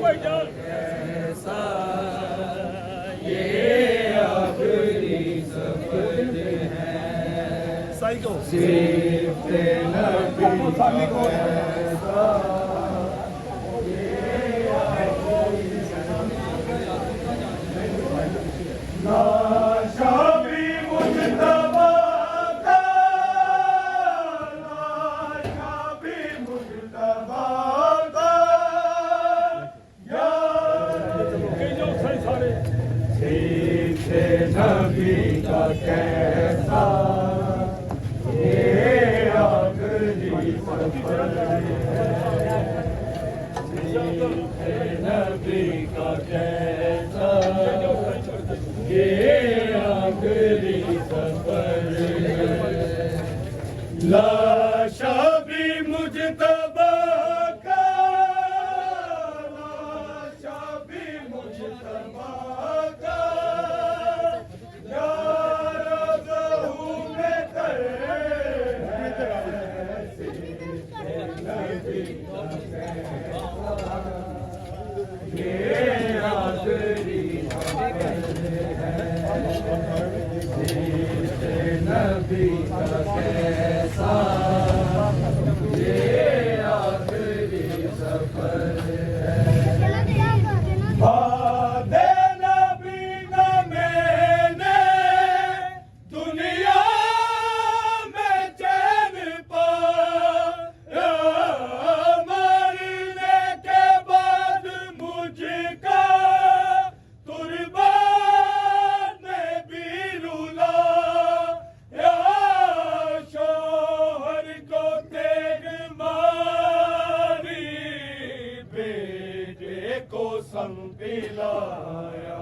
कैसा ये आखिरी सफर है, सिर्फ नबी का कैसा लाशा भी मुज्तबा का, लाशा भी मुज्तबा का, सिर्फ नबी का कैसा ये आखिरी सफर है, सिर्फ नबी का कैसा ये आखिरी सफर है। लाशा भी मुज्तबा का, लाशा भी मुज्तबा का, यार ज़हू में कर ये आखिरी नबी का कैसा ये आखिरी सफर है। बादे नबी न मैंने दुनिया में चैन पाया, मरने के बाद मुझका कुर्बान ने भी रुलाया, शोहर को तेग मारी, बेटे को संग पिलाया।